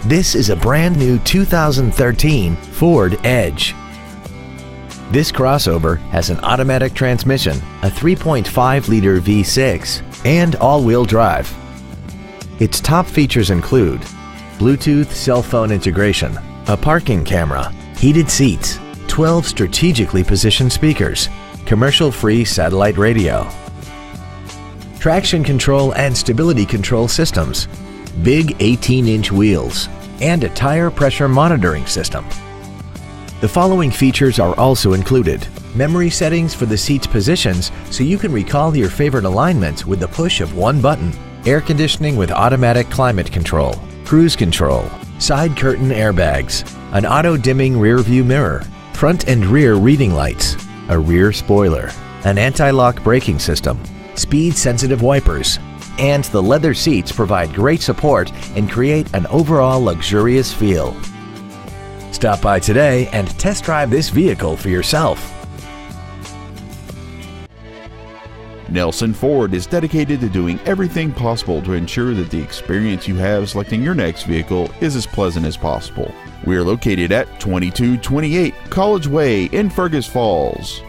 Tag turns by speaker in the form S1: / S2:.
S1: This is a brand new 2013 Ford Edge. This crossover has an automatic transmission, a 3.5-liter V6, and all-wheel drive. Its top features include Bluetooth cell phone integration, a parking camera, heated seats, 12 strategically positioned speakers, commercial-free satellite radio, traction control and stability control systems, big 18-inch wheels, and a tire pressure monitoring system. The following features are also included: memory settings for the seat's positions so you can recall your favorite alignments with the push of one button, air conditioning with automatic climate control, cruise control, side curtain airbags, an auto-dimming rear-view mirror, front and rear reading lights, a rear spoiler, an anti-lock braking system, speed-sensitive wipers, and the leather seats provide great support and create an overall luxurious feel. Stop by today and test drive this vehicle for yourself.
S2: Nelson Ford is dedicated to doing everything possible to ensure that the experience you have selecting your next vehicle is as pleasant as possible. We are located at 2228 College Way in Fergus Falls.